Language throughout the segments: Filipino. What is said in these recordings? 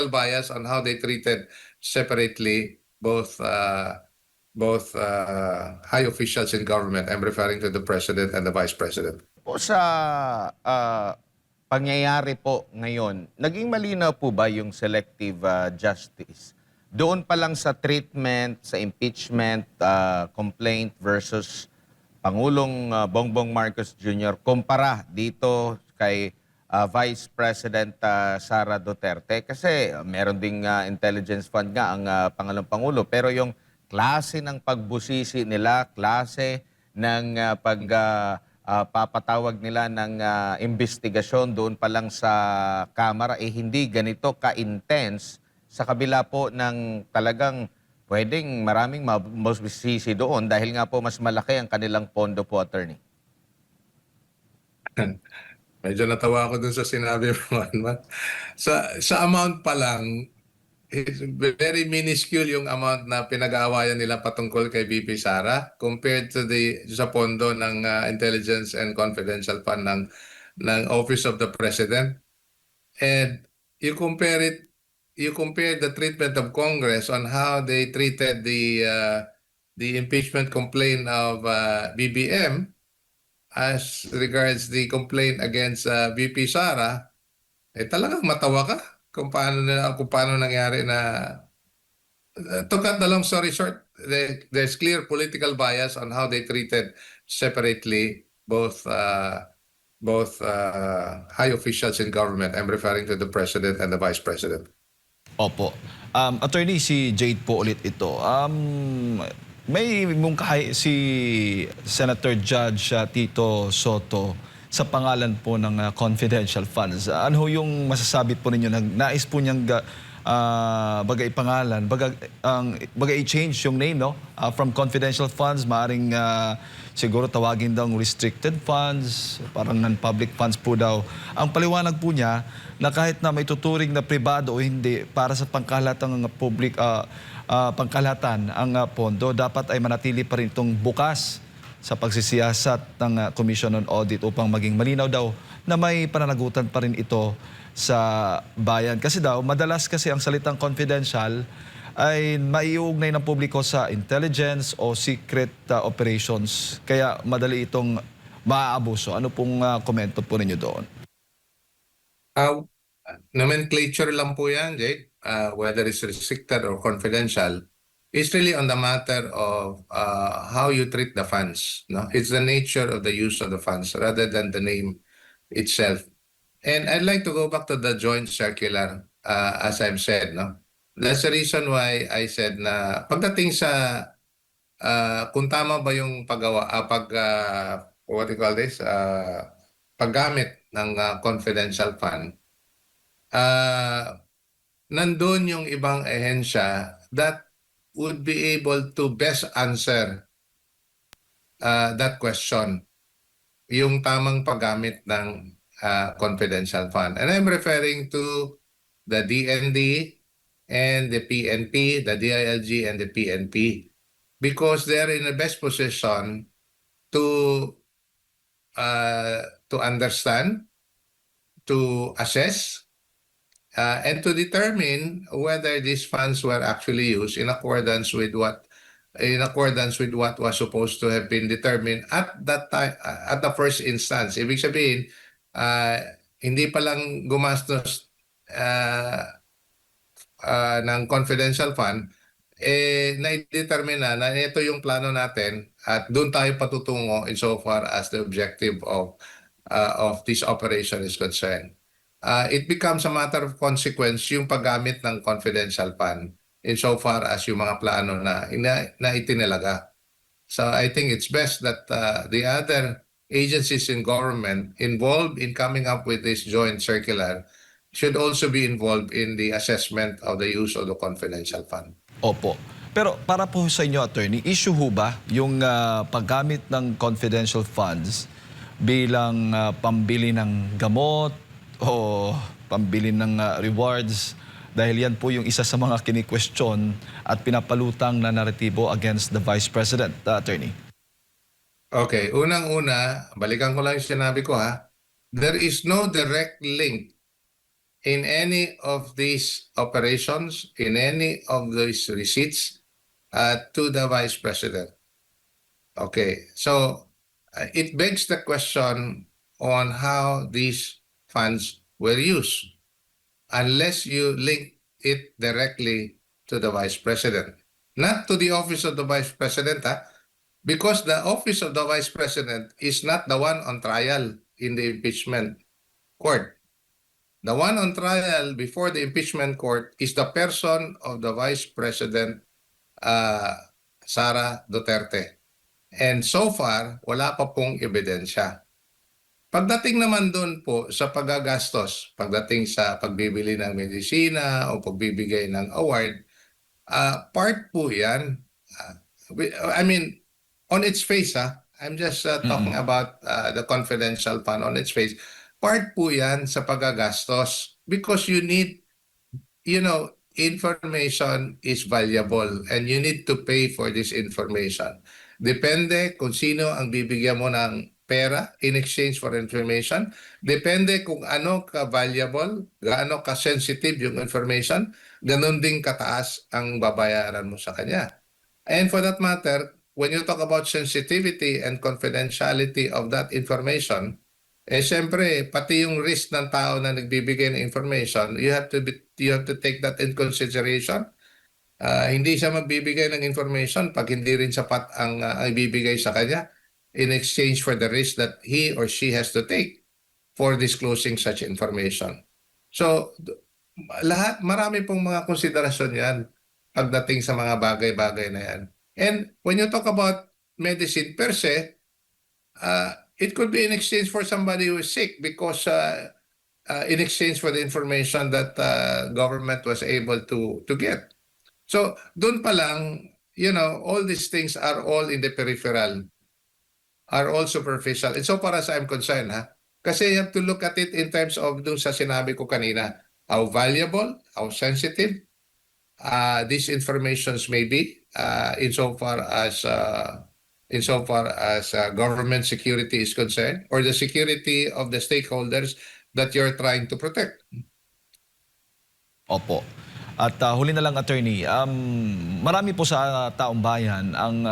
political bias on how they treated separately both high officials in government. I'm referring to the president and the vice president. Po sa pangyayari po ngayon, naging malinaw po ba yung selective justice? Doon pa lang sa treatment, sa impeachment, complaint versus Pangulong Bongbong Marcos Jr. kumpara dito kay Vice President Sara Duterte. Kasi meron ding intelligence fund nga ang Pangulong Pangulo. Pero yung klase ng pagbusisi nila, klase ng papatawag nila ng investigasyon doon pa lang sa Kamara, hindi ganito ka-intense sa kabila po ng talagang pwedeng maraming mabusisi doon dahil nga po mas malaki ang kanilang pondo po, attorney. Medyo natawa ako dun sa sinabi mo, Anman. Sa amount pa lang, it's very minuscule yung amount na pinag-aawayan nila patungkol kay VP Sara compared to sa pondo ng Intelligence and Confidential Fund ng Office of the President. And you compare the treatment of Congress on how they treated the impeachment complaint of BBM as regards the complaint against VP Sara, talagang matawa ka kung paano nangyari na to cut the long story short, there's clear political bias on how they treated separately both high officials in government. I'm referring to the president and the vice president. Opo. Attorney, si Jade po ulit ito. May mungkahi si Senator Judge Tito Soto sa pangalan po ng confidential funds. Ano yung masasabi po ninyo? Nais po niyang bagay pangalan, bagay i-change yung name, no? From confidential funds, maaring siguro tawagin daw restricted funds, parang non-public funds po daw. Ang paliwanag po niya na kahit na may tuturing na pribado o hindi, para sa pangkalatang public, pangkalahatan ang pondo, dapat ay manatili pa rin itong bukas sa pagsisiyasat ng Commission on Audit upang maging malinaw daw na may pananagutan pa rin ito sa bayan. Kasi daw, madalas kasi ang salitang confidential ay maiugnay ng publiko sa intelligence o secret operations. Kaya madali itong maaabuso. Ano pong komento po ninyo doon? Nomenclature lang po yan, Jake. Whether it's restricted or confidential. It's really on the matter of how you treat the funds. No? It's the nature of the use of the funds rather than the name itself. And I'd like to go back to the joint circular, as I've said. No? That's the reason why I said na pagdating sa kung tama ba yung paggawa, what do you call this? Paggamit ng confidential fund, nandun yung ibang ehensya that would be able to best answer that question, yung tamang paggamit ng confidential fund. And I'm referring to the DND and the PNP, the DILG and the PNP, because they're in the best position to understand, to assess, and to determine whether these funds were actually used in accordance with what was supposed to have been determined at that time, at the first instance. Ibig sabihin, hindi pa lang gumastos ng confidential fund, na-determine na ito yung plano natin at doon tayo patutungo insofar as the objective of this operation is concerned. It becomes a matter of consequence yung paggamit ng confidential fund insofar as yung mga plano na itinalaga. So I think it's best that the other agencies in government involved in coming up with this joint circular should also be involved in the assessment of the use of the confidential fund. Opo. Pero para po sa inyo, attorney, issue ho ba yung paggamit ng confidential funds bilang pambili ng gamot o pambili ng rewards, dahil yan po yung isa sa mga kini-question at pinapalutang na naratibo against the Vice President, attorney? Okay, unang-una, balikan ko lang yung sinabi ko ha. There is no direct link in any of these operations, in any of these receipts, to the Vice President. Okay, so it begs the question on how these funds were used, unless you link it directly to the Vice President, not to the Office of the Vice President, because the Office of the Vice President is not the one on trial in the impeachment court. The one on trial before the impeachment court is the person of the Vice President, Sara Duterte. And so far, wala pa pong ebidensya. Pagdating naman doon po sa paggagastos, pagdating sa pagbibili ng medisina o pagbibigay ng award, part po yan. I mean, on its face, I'm just talking about the confidential fund on its face. Part po yan sa paggagastos because you need, information is valuable and you need to pay for this information. Depende kung sino ang bibigyan mo ng pera in exchange for information. Depende kung ano ka-valuable, gaano ka-sensitive yung information, ganun din kataas ang babayaran mo sa kanya. And for that matter, when you talk about sensitivity and confidentiality of that information, siyempre, pati yung risk ng tao na nagbibigay ng information, you have to take that in consideration. Hindi siya magbibigay ng information pag hindi rin sapat ang ibibigay sa kanya in exchange for the risk that he or she has to take for disclosing such information. So, marami pong mga konsiderasyon yan pagdating sa mga bagay-bagay na yan. And when you talk about medicine per se, it could be in exchange for somebody who is sick because in exchange for the information that government was able to get. So doon pa lang, all these things are all in the peripheral, are all superficial. And so far as I'm concerned, kasi you have to look at it in terms of doon sa sinabi ko kanina, how valuable, how sensitive these informations may be insofar as government security is concerned or the security of the stakeholders that you're trying to protect. Opo. At huli na lang, attorney, marami po sa taong bayan ang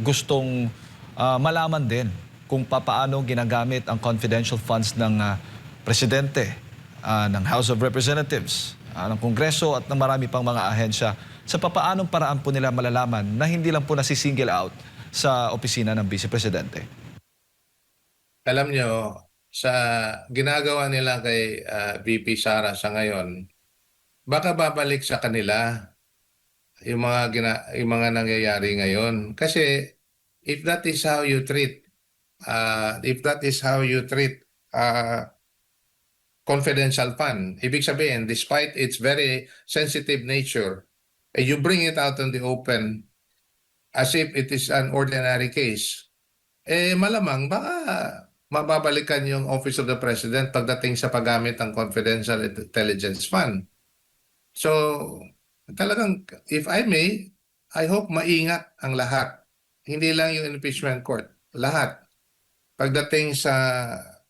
gustong malaman din kung paano ginagamit ang confidential funds ng presidente, ng House of Representatives, ng Kongreso at ng marami pang mga ahensya. Sa papaanong paraan po nila malalaman na hindi lang po nasisingle out sa opisina ng Vice Presidente? Alam nyo, sa ginagawa nila kay VP Sara sa ngayon, baka babalik sa kanila yung mga nangyayari ngayon. Kasi if that is how you treat confidential fund, ibig sabihin, despite its very sensitive nature, you bring it out in the open as if it is an ordinary case, malamang baka mababalikan yung Office of the President pagdating sa paggamit ng Confidential Intelligence Fund. So, talagang, if I may, I hope maingat ang lahat. Hindi lang yung impeachment court, lahat. Pagdating sa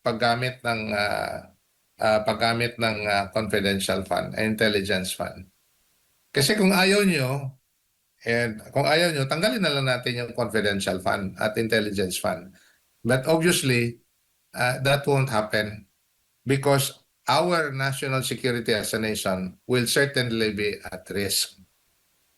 paggamit ng confidential fund, intelligence fund. Kasi kung ayaw nyo, tanggalin na lang natin yung confidential fund at intelligence fund. But obviously, that won't happen because our national security as a nation will certainly be at risk.